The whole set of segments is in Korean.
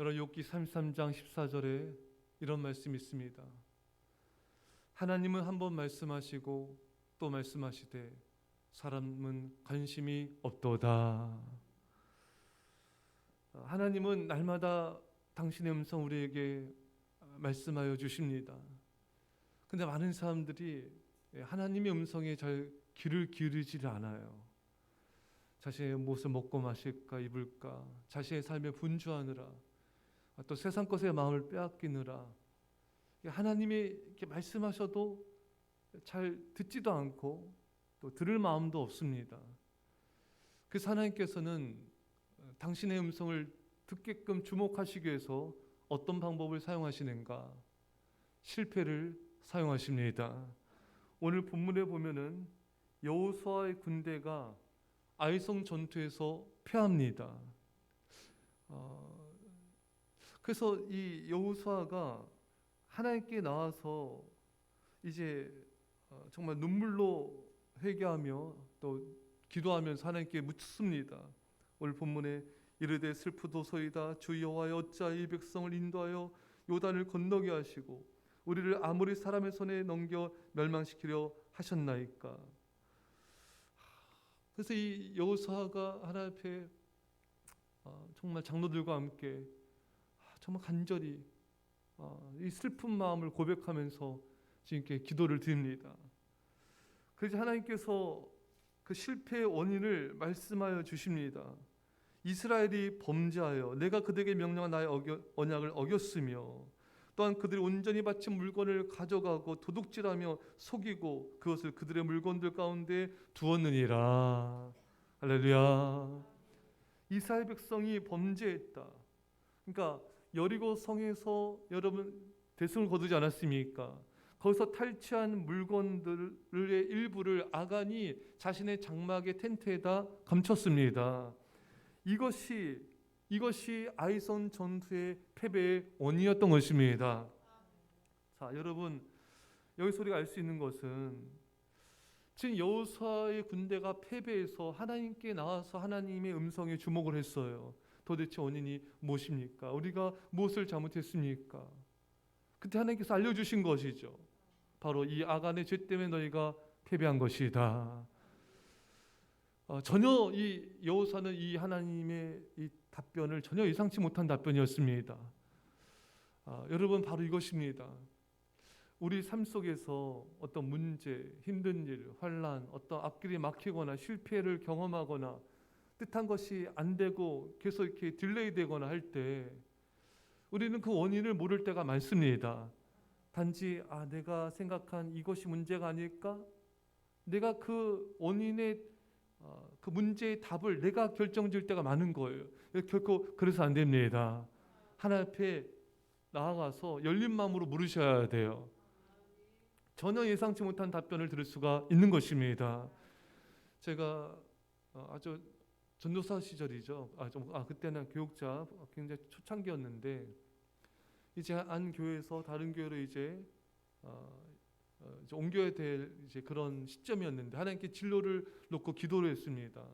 여러분 욥기 33장 14절에 이런 말씀이 있습니다. 하나님은 한 번 말씀하시고 또 말씀하시되 사람은 관심이 없도다. 하나님은 날마다 당신의 음성 우리에게 말씀하여 주십니다. 근데 많은 사람들이 하나님의 음성에 잘 귀를 기울이지 않아요. 자신의 무엇을 먹고 마실까 입을까, 자신의 삶에 분주하느라, 또 세상 것에 마음을 빼앗기느라 하나님이 이렇게 말씀하셔도 잘 듣지도 않고 또 들을 마음도 없습니다. 그래서 하나님께서는 당신의 음성을 듣게끔 주목하시기 위해서 어떤 방법을 사용하시는가? 실패를 사용하십니다. 오늘 본문에 보면은 여호수아의 군대가 아이성 전투에서 패합니다. 그래서 이 여호수아가 하나님께 나와서 이제 정말 눈물로 회개하며 또 기도하면서 하나님께 묻습니다. 오늘 본문에 이르되 슬프도소이다. 주 여호와여 어찌하여 이 백성을 인도하여 요단을 건너게 하시고 우리를 아모리 사람의 손에 넘겨 멸망시키려 하셨나이까. 그래서 이 여호수아가 하나님 앞에 정말 장로들과 함께 정말 간절히 이 슬픈 마음을 고백하면서 주님께 기도를 드립니다. 그래서 하나님께서 그 실패의 원인을 말씀하여 주십니다. 이스라엘이 범죄하여 내가 그들에게 명령한 나의 언약을 어겼으며 또한 그들이 온전히 바친 물건을 가져가고 도둑질하며 속이고 그것을 그들의 물건들 가운데 두었느니라. 할렐루야. 이스라엘 백성이 범죄했다. 그러니까 여리고 성에서 여러분 대승을 거두지 않았습니까? 거기서 탈취한 물건들의 일부를 아간이 자신의 장막의 텐트에다 감췄습니다. 이것이 아이성 전투의 패배의 원인이었던 것입니다. 자, 여러분 여기서 우리가 알 수 있는 것은 지금 여호수아의 군대가 패배해서 하나님께 나와서 하나님의 음성에 주목을 했어요. 도대체 원인이 무엇입니까? 우리가 무엇을 잘못했습니까? 그때 하나님께서 알려주신 것이죠. 바로 이 아간의 죄 때문에 너희가 패배한 것이다. 전혀 이 여호수아는 이 하나님의 이 답변을 전혀 예상치 못한 답변이었습니다. 여러분 바로 이것입니다. 우리 삶 속에서 어떤 문제, 힘든 일, 환난, 어떤 앞길이 막히거나 실패를 경험하거나 뜻한 것이 안 되고 계속 이렇게 딜레이되거나 할 때 우리는 그 원인을 모를 때가 많습니다. 단지 내가 생각한 이것이 문제가 아닐까? 내가 그 원인의 그 문제의 답을 내가 결정질 때가 많은 거예요. 결코 그래서 안 됩니다. 하나님 앞에 나아가서 열린 마음으로 물으셔야 돼요. 전혀 예상치 못한 답변을 들을 수가 있는 것입니다. 제가 아주 전도사 시절이죠. 그때는 교육자 굉장히 초창기였는데 이제 한 교회에서 다른 교회로 이제 옮겨야 될 이제 그런 시점이었는데 하나님께 진로를 놓고 기도를 했습니다.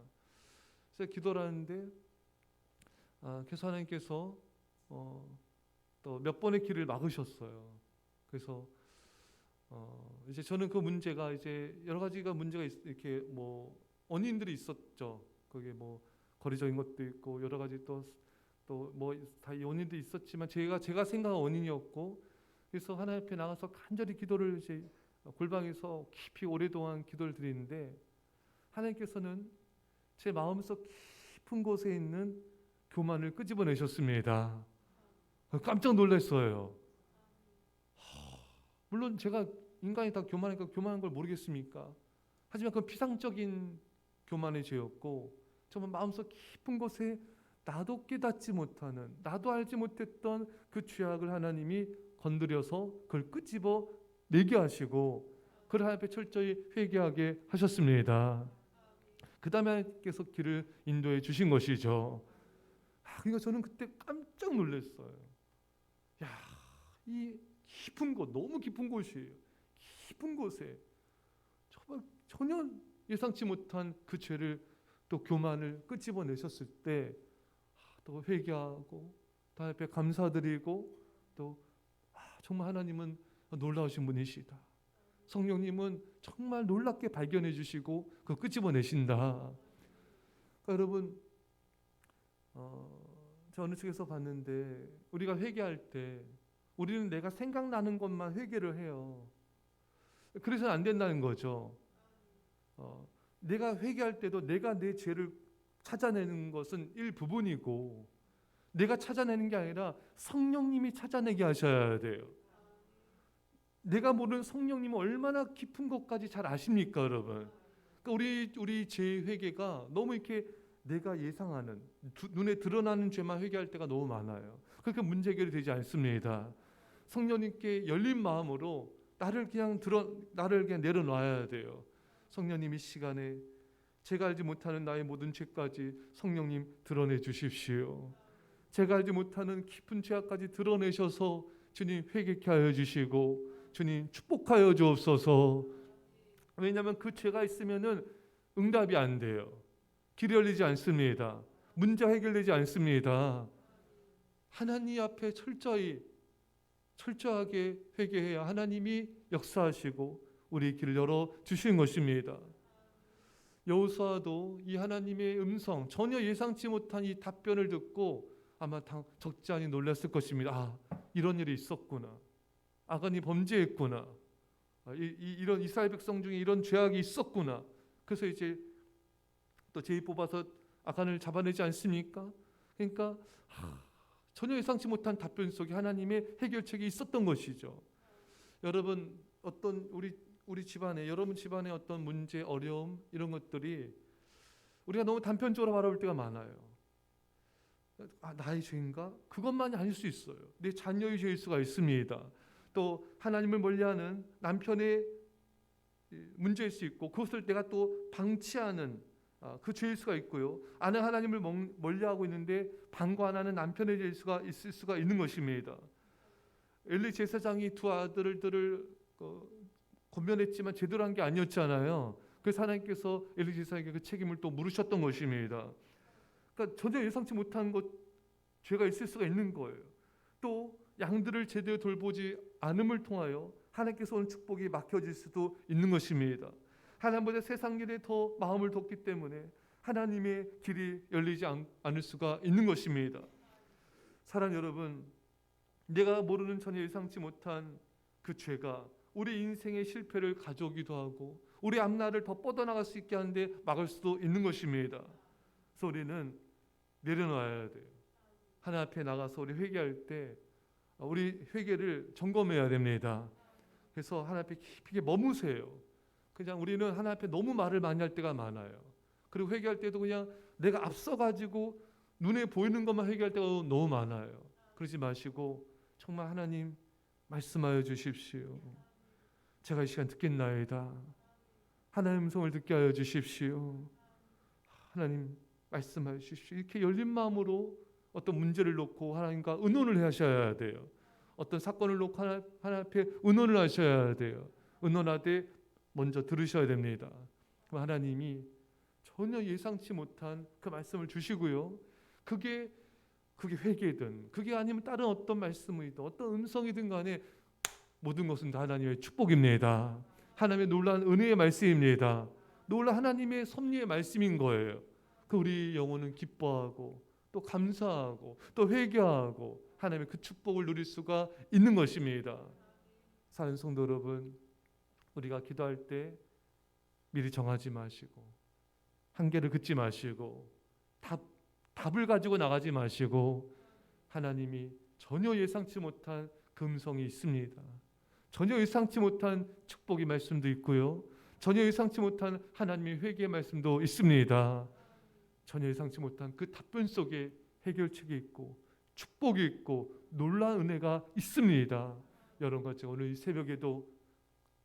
그래서 기도를 하는데 그래서 하나님께서 또 몇 번의 길을 막으셨어요. 그래서 이제 저는 그 문제가 이제 여러 가지가 문제가 이렇게 뭐 원인들이 있었죠. 그게 뭐 거리적인 것도 있고 여러 가지 또 뭐 다 원인도 있었지만 제가 생각한 원인이었고 그래서 하나님 앞에 나가서 간절히 기도를 이제 골방에서 깊이 오랫동안 기도를 드리는데 하나님께서는 제 마음속 깊은 곳에 있는 교만을 끄집어내셨습니다. 깜짝 놀랐어요. 물론 제가 인간이 다 교만하니까 교만한 걸 모르겠습니까? 하지만 그건 피상적인 교만의 죄였고 정말 마음속 깊은 곳에 나도 깨닫지 못하는 나도 알지 못했던 그 죄악을 하나님이 건드려서 그걸 끄집어 내게 하시고 그를 하나님 앞에 철저히 회개하게 하셨습니다. 그 다음에 하나님께서 길을 인도해 주신 것이죠. 그러니까 저는 그때 깜짝 놀랐어요. 이 깊은 곳, 너무 깊은 곳이에요. 깊은 곳에 정말 전혀 예상치 못한 그 죄를 또 교만을 끄집어내셨을 때 또 회개하고 또 앞에 감사드리고 또 정말 하나님은 놀라우신 분이시다. 성령님은 정말 놀랍게 발견해 주시고 그 끄집어내신다. 그러니까 여러분 저 어느 책에서 봤는데 우리가 회개할 때 우리는 내가 생각나는 것만 회개를 해요. 그래서는 안 된다는 거죠. 내가 회개할 때도 내가 내 죄를 찾아내는 것은 일부분이고 내가 찾아내는 게 아니라 성령님이 찾아내게 하셔야 돼요. 내가 모르는 성령님은 얼마나 깊은 것까지 잘 아십니까, 여러분? 그러니까 우리 죄 회개가 너무 이렇게 내가 예상하는 눈에 드러나는 죄만 회개할 때가 너무 많아요. 그렇게 문제 해결이 되지 않습니다. 성령님께 열린 마음으로 나를 그냥 내려놔야 돼요. 성령님 이 시간에 제가 알지 못하는 나의 모든 죄까지 성령님 드러내 주십시오. 제가 알지 못하는 깊은 죄악까지 드러내셔서 주님 회개케 하여 주시고 주님 축복하여 주옵소서. 왜냐하면 그 죄가 있으면은 응답이 안 돼요. 길이 열리지 않습니다. 문제 해결되지 않습니다. 하나님 앞에 철저하게 회개해야 하나님이 역사하시고 우리 길을 열어 주신 것입니다. 여호수아도 이 하나님의 음성, 전혀 예상치 못한 이 답변을 듣고 아마 적지 않이 놀랐을 것입니다. 이런 일이 있었구나. 아간이 범죄했구나. 이런 이스라엘 백성 중에 이런 죄악이 있었구나. 그래서 이제 또 제의 뽑아서 아간을 잡아내지 않습니까? 그러니까 전혀 예상치 못한 답변 속에 하나님의 해결책이 있었던 것이죠. 여러분 어떤 우리 집안에 여러분 집안의 어떤 문제, 어려움 이런 것들이 우리가 너무 단편적으로 바라볼 때가 많아요. 나의 죄인가? 그것만이 아닐 수 있어요. 내 자녀의 죄일 수가 있습니다. 또 하나님을 멀리하는 남편의 문제일 수 있고 그것을 내가 또 방치하는 그 죄일 수가 있고요. 아내 하나님을 멀리하고 있는데 방관하는 남편의 죄일 수가 있을 수가 있는 것입니다. 엘리 제사장이 두 아들들을 권면했지만 제대로 한 게 아니었잖아요. 그래서 하나님께서 엘리 제사장에게 그 책임을 또 물으셨던 것입니다. 그러니까 전혀 예상치 못한 죄가 있을 수가 있는 거예요. 또 양들을 제대로 돌보지 않음을 통하여 하나님께서 오는 축복이 막혀질 수도 있는 것입니다. 하나님보다 세상 일에 더 마음을 뒀기 때문에 하나님의 길이 열리지 않을 수가 있는 것입니다. 사랑 여러분, 내가 모르는 전혀 예상치 못한 그 죄가 우리 인생의 실패를 가져오기도 하고 우리 앞날을 더 뻗어나갈 수 있게 하는데 막을 수도 있는 것입니다. 그래서 우리는 내려놔야 돼요. 하나님 앞에 나가서 우리 회개할 때 우리 회개를 점검해야 됩니다. 그래서 하나님 앞에 깊게 머무세요. 그냥 우리는 하나님 앞에 너무 말을 많이 할 때가 많아요. 그리고 회개할 때도 그냥 내가 앞서가지고 눈에 보이는 것만 회개할 때가 너무 많아요. 그러지 마시고 정말 하나님 말씀하여 주십시오. 제가 이 시간 듣겠나이다. 하나님의 음성을 듣게 하여 주십시오. 하나님 말씀하여 주십시오. 이렇게 열린 마음으로 어떤 문제를 놓고 하나님과 의논을 하셔야 돼요. 어떤 사건을 놓고 하나님 앞에 의논을 하셔야 돼요. 의논하되 먼저 들으셔야 됩니다. 그럼 하나님이 전혀 예상치 못한 그 말씀을 주시고요. 그게 회개든 그게 아니면 다른 어떤 말씀이든 어떤 음성이든 간에 모든 것은 다 하나님의 축복입니다. 하나님의 놀라운 은혜의 말씀입니다. 놀라운 하나님의 섭리의 말씀인 거예요. 그 우리 영혼은 기뻐하고 또 감사하고 또 회개하고 하나님의 그 축복을 누릴 수가 있는 것입니다. 사는 성도 여러분, 우리가 기도할 때 미리 정하지 마시고 한계를 긋지 마시고 답을 가지고 나가지 마시고 하나님이 전혀 예상치 못한 금성이 있습니다. 전혀 예상치 못한 축복의 말씀도 있고요. 전혀 예상치 못한 하나님의 회개의 말씀도 있습니다. 전혀 예상치 못한 그 답변 속에 해결책이 있고 축복이 있고 놀라운 은혜가 있습니다. 여러분과 제가 오늘 이 새벽에도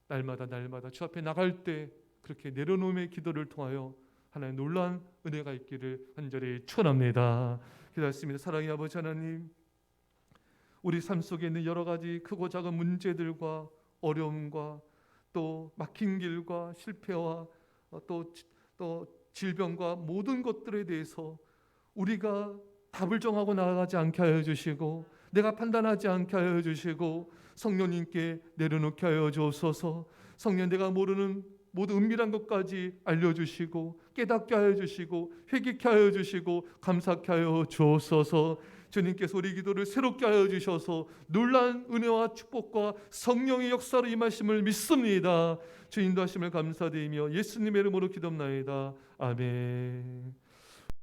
날마다 주 앞에 나갈 때 그렇게 내려놓음의 기도를 통하여 하나님의 놀라운 은혜가 있기를 간절히 축원합니다. 기도하겠습니다. 사랑의 아버지 하나님, 우리 삶 속에 있는 여러 가지 크고 작은 문제들과 어려움과 또 막힌 길과 실패와 또 질병과 모든 것들에 대해서 우리가 답을 정하고 나아가지 않게 하여 주시고 내가 판단하지 않게 하여 주시고 성령님께 내려놓게 하여 주옵소서. 성령, 내가 모르는 모든 은밀한 것까지 알려주시고 깨닫게 하여 주시고 회개케 하여 주시고 감사케 하여 주옵소서. 주님께서 우리 기도를 새롭게 하여 주셔서 놀라운 은혜와 축복과 성령의 역사로 임하심을 믿습니다. 주 인도하심을 감사드리며 예수님의 이름으로 기도합나이다. 아멘.